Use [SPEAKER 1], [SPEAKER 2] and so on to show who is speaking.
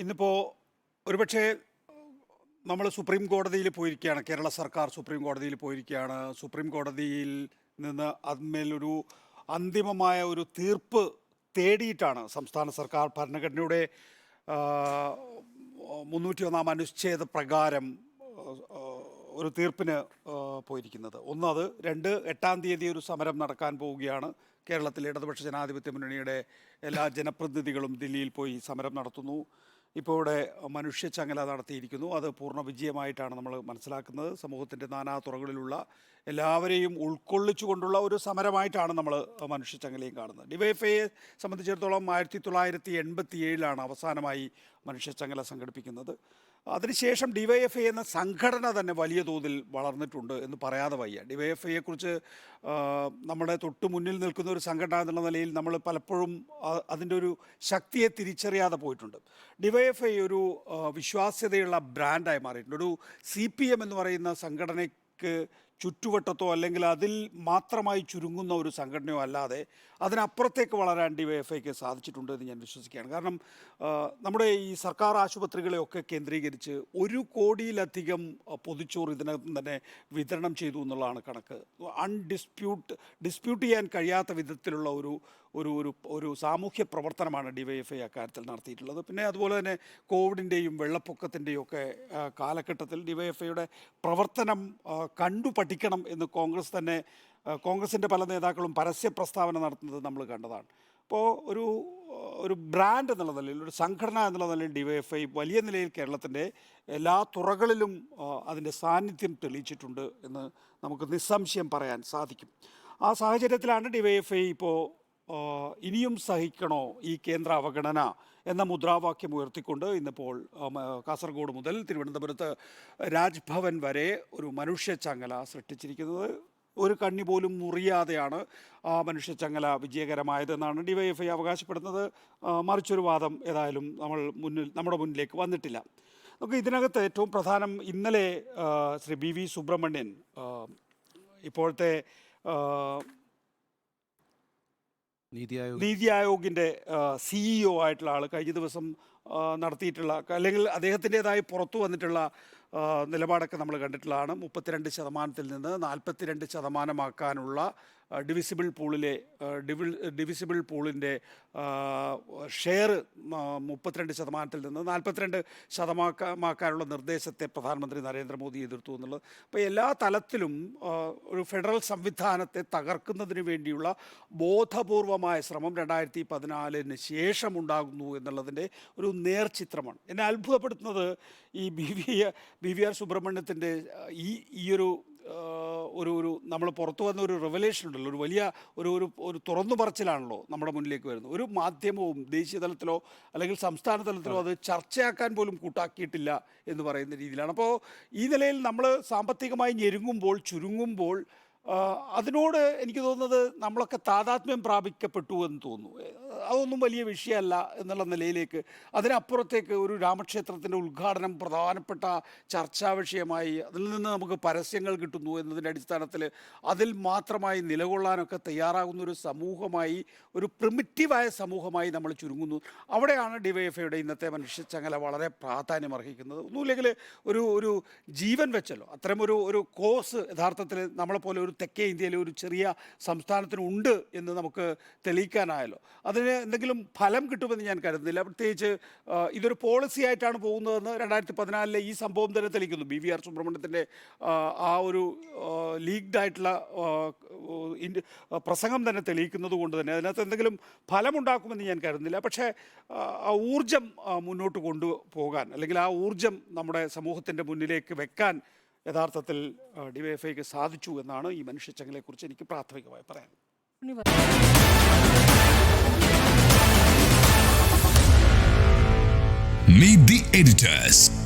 [SPEAKER 1] ഇന്നിപ്പോൾ ഒരുപക്ഷെ നമ്മൾ സുപ്രീം കോടതിയിൽ പോയിരിക്കുകയാണ്. കേരള സർക്കാർ സുപ്രീം കോടതിയിൽ പോയിരിക്കുകയാണ്. സുപ്രീം കോടതിയിൽ നിന്ന് അതിന്മേലൊരു അന്തിമമായ ഒരു തീർപ്പ് തേടിയിട്ടാണ് സംസ്ഥാന സർക്കാർ ഭരണഘടനയുടെ 301 അനുച്ഛേദ പ്രകാരം ഒരു തീർപ്പിന് പോയിരിക്കുന്നത്. അത് 8-ാം തീയതി ഒരു സമരം നടക്കാൻ പോവുകയാണ്. കേരളത്തിൽ ഇടതുപക്ഷ ജനാധിപത്യ മുന്നണിയുടെ എല്ലാ ജനപ്രതിനിധികളും ദില്ലിയിൽ പോയി സമരം നടത്തുന്നു. ഇപ്പോൾ ഇവിടെ മനുഷ്യച്ചങ്ങല നടത്തിയിരിക്കുന്നു. അത് പൂർണ്ണ വിജയമായിട്ടാണ് നമ്മൾ മനസ്സിലാക്കുന്നത്. സമൂഹത്തിൻ്റെ നാനാ തുറകളിലുള്ള എല്ലാവരെയും ഉൾക്കൊള്ളിച്ചുകൊണ്ടുള്ള ഒരു സമരമായിട്ടാണ് നമ്മൾ മനുഷ്യച്ചങ്ങലയും കാണുന്നത്. ഡിവൈഎഫ്ഐയെ സംബന്ധിച്ചിടത്തോളം 1987 അവസാനമായി മനുഷ്യച്ചങ്ങല സംഘടിപ്പിക്കുന്നത്. അതിനുശേഷം ഡിവൈഎഫ്ഐ എന്ന സംഘടന തന്നെ വലിയ തോതിൽ വളർന്നിട്ടുണ്ട് എന്ന് പറയാതെ വയ്യ. ഡിവൈഎഫ്ഐയെക്കുറിച്ച് നമ്മുടെ തൊട്ട് മുന്നിൽ നിൽക്കുന്ന ഒരു സംഘടന എന്നുള്ള നിലയിൽ നമ്മൾ പലപ്പോഴും അതിൻ്റെ ഒരു ശക്തിയെ തിരിച്ചറിയാതെ പോയിട്ടുണ്ട്. ഡിവൈഎഫ്ഐ ഒരു വിശ്വാസ്യതയുള്ള ബ്രാൻഡായി മാറിയിട്ടുണ്ട്. ഒരു CPM എന്ന് പറയുന്ന സംഘടനയ്ക്ക് ചുറ്റുവട്ടത്തോ അല്ലെങ്കിൽ അതിൽ മാത്രമായി ചുരുങ്ങുന്ന ഒരു സംഘടനയോ അല്ലാതെ അതിനപ്പുറത്തേക്ക് വളരാൻ ഡിവൈഎഫ്ഐക്ക് സാധിച്ചിട്ടുണ്ട് എന്ന് ഞാൻ വിശ്വസിക്കുകയാണ്. കാരണം നമ്മുടെ ഈ സർക്കാർ ആശുപത്രികളെയൊക്കെ കേന്ദ്രീകരിച്ച് 1 കോടിയിലധികം പൊതിച്ചോറ് ഇതിനകം തന്നെ വിതരണം ചെയ്തു എന്നുള്ളതാണ് കണക്ക്. ഡിസ്പ്യൂട്ട് ചെയ്യാൻ കഴിയാത്ത വിധത്തിലുള്ള ഒരു സാമൂഹ്യ പ്രവർത്തനമാണ് ഡിവൈഎഫ്ഐ അക്കാര്യത്തിൽ നടത്തിയിട്ടുള്ളത്. പിന്നെ അതുപോലെ തന്നെ കോവിഡിൻ്റെയും വെള്ളപ്പൊക്കത്തിൻ്റെയും ഒക്കെ കാലഘട്ടത്തിൽ ഡിവൈഎഫ്ഐയുടെ പ്രവർത്തനം കണ്ടു പഠിക്കണം എന്ന് കോൺഗ്രസിൻ്റെ പല നേതാക്കളും പരസ്യ പ്രസ്താവന നടത്തുന്നത് നമ്മൾ കണ്ടതാണ്. അപ്പോൾ ഒരു ബ്രാൻഡ് എന്നുള്ള നിലയിൽ, ഒരു സംഘടന എന്നുള്ള നിലയിൽ ഡിവൈഎഫ്ഐ വലിയ നിലയിൽ കേരളത്തിൻ്റെ എല്ലാ തുറകളിലും അതിൻ്റെ സാന്നിധ്യം തെളിയിച്ചിട്ടുണ്ട് എന്ന് നമുക്ക് നിസ്സംശയം പറയാൻ സാധിക്കും. ആ സാഹചര്യത്തിലാണ് ഡിവൈഎഫ്ഐ ഇപ്പോൾ ഇനിയും സഹിക്കണോ ഈ കേന്ദ്ര അവഗണന എന്ന മുദ്രാവാക്യം ഉയർത്തിക്കൊണ്ട് ഇന്നിപ്പോൾ കാസർഗോഡ് മുതൽ തിരുവനന്തപുരത്ത് രാജ്ഭവൻ വരെ ഒരു മനുഷ്യച്ചങ്ങല സൃഷ്ടിച്ചിരിക്കുന്നത്. ഒരു കണ്ണി പോലും മുറിയാതെയാണ് ആ മനുഷ്യച്ചങ്ങല വിജയകരമായതെന്നാണ് ഡിവൈഎഫ്ഐ അവകാശപ്പെടുന്നത്. മറിച്ചൊരു വാദം ഏതായാലും നമ്മുടെ മുന്നിലേക്ക് വന്നിട്ടില്ല. നമുക്ക് ഇതിനകത്ത് ഏറ്റവും പ്രധാനം, ഇന്നലെ ശ്രീ BV സുബ്രഹ്മണ്യൻ, ഇപ്പോഴത്തെ നീതി ആയോഗിൻ്റെ CEO ആയിട്ടുള്ള ആൾ, കഴിഞ്ഞ ദിവസം നടത്തിയിട്ടുള്ള അല്ലെങ്കിൽ അദ്ദേഹത്തിൻ്റെതായി പുറത്തു വന്നിട്ടുള്ള നിലപാടൊക്കെ നമ്മൾ കണ്ടിട്ടുള്ളതാണ്. 32% നിന്ന് 42% ഡിവിസിബിൾ പൂളിൻ്റെ ഷെയർ 32% നിന്ന് 42% നിർദ്ദേശത്തെ പ്രധാനമന്ത്രി നരേന്ദ്രമോദി എതിർത്തു എന്നുള്ളത്. അപ്പോൾ എല്ലാ തലത്തിലും ഒരു ഫെഡറൽ സംവിധാനത്തെ തകർക്കുന്നതിന് വേണ്ടിയുള്ള ബോധപൂർവമായ ശ്രമം 2014 ശേഷം ഉണ്ടാകുന്നു എന്നുള്ളതിൻ്റെ ഒരു നേർചിത്രമാണ്. എന്നെ അത്ഭുതപ്പെടുത്തുന്നത് ഈ BVR സുബ്രഹ്മണ്യത്തിൻ്റെ ഒരു നമ്മൾ പുറത്തു വന്ന ഒരു റിവലേഷൻ ഉണ്ടല്ലോ, ഒരു വലിയ ഒരു തുറന്നു പറച്ചിലാണല്ലോ നമ്മുടെ മുന്നിലേക്ക് വരുന്നത്. ഒരു മാധ്യമവും ദേശീയ തലത്തിലോ അല്ലെങ്കിൽ സംസ്ഥാന തലത്തിലോ അത് ചർച്ചയാക്കാൻ പോലും കൂട്ടാക്കിയിട്ടില്ല എന്ന് പറയുന്ന രീതിയിലാണ്. അപ്പോൾ ഈ നിലയിൽ നമ്മൾ സാമ്പത്തികമായി ചുരുങ്ങുമ്പോൾ അതിനോട് എനിക്ക് തോന്നുന്നത് നമ്മളൊക്കെ താതാത്മ്യം പ്രാപിക്കപ്പെട്ടു എന്ന് തോന്നുന്നു. അതൊന്നും വലിയ വിഷയമല്ല എന്നുള്ള നിലയിലേക്ക്, അതിനപ്പുറത്തേക്ക് ഒരു രാമക്ഷേത്രത്തിൻ്റെ ഉദ്ഘാടനം പ്രധാനപ്പെട്ട ചർച്ചാ വിഷയമായി, അതിൽ നിന്ന് നമുക്ക് പരസ്യങ്ങൾ കിട്ടുന്നു എന്നതിൻ്റെ അടിസ്ഥാനത്തിൽ അതിൽ മാത്രമായി നിലകൊള്ളാനൊക്കെ തയ്യാറാകുന്ന ഒരു സമൂഹമായി, ഒരു പ്രിമിറ്റീവായ സമൂഹമായി നമ്മൾ ചുരുങ്ങുന്നു. അവിടെയാണ് ഡിവൈഎഫ്ഐയുടെ ഇന്നത്തെ മനുഷ്യച്ചങ്ങല വളരെ പ്രാധാന്യം അർഹിക്കുന്നത്. ഒന്നുമില്ലെങ്കിൽ ഒരു ജീവൻ വെച്ചല്ലോ, അത്തരം ഒരു കോസ് യഥാർത്ഥത്തിൽ നമ്മളെപ്പോലെ ഒരു തെക്കേ ഇന്ത്യയിലെ ഒരു ചെറിയ സംസ്ഥാനത്തിനുണ്ട് എന്ന് നമുക്ക് തെളിയിക്കാനായല്ലോ. അതിന് എന്തെങ്കിലും ഫലം കിട്ടുമെന്ന് ഞാൻ കരുതുന്നില്ല. പ്രത്യേകിച്ച് ഇതൊരു പോളിസി ആയിട്ടാണ് പോകുന്നതെന്ന് 2014 ഈ സംഭവം തന്നെ തെളിയിക്കുന്നു. BVR സുബ്രഹ്മണ്യത്തിൻ്റെ ആ ഒരു ലീക്ഡായിട്ടുള്ള പ്രസംഗം തന്നെ തെളിയിക്കുന്നത് കൊണ്ട് തന്നെ അതിനകത്ത് എന്തെങ്കിലും ഫലമുണ്ടാക്കുമെന്ന് ഞാൻ കരുതുന്നില്ല. പക്ഷേ ആ ഊർജം മുന്നോട്ട് കൊണ്ടുപോകാൻ, അല്ലെങ്കിൽ ആ ഊർജം നമ്മുടെ സമൂഹത്തിൻ്റെ മുന്നിലേക്ക് വെക്കാൻ യഥാർത്ഥത്തിൽ ഡിവൈഎഫ്ഐക്ക് സാധിച്ചു എന്നാണ് ഈ മനുഷ്യച്ചങ്ങലയെക്കുറിച്ച് എനിക്ക് പ്രാഥമികമായി പറയാൻ.
[SPEAKER 2] Meet the editors.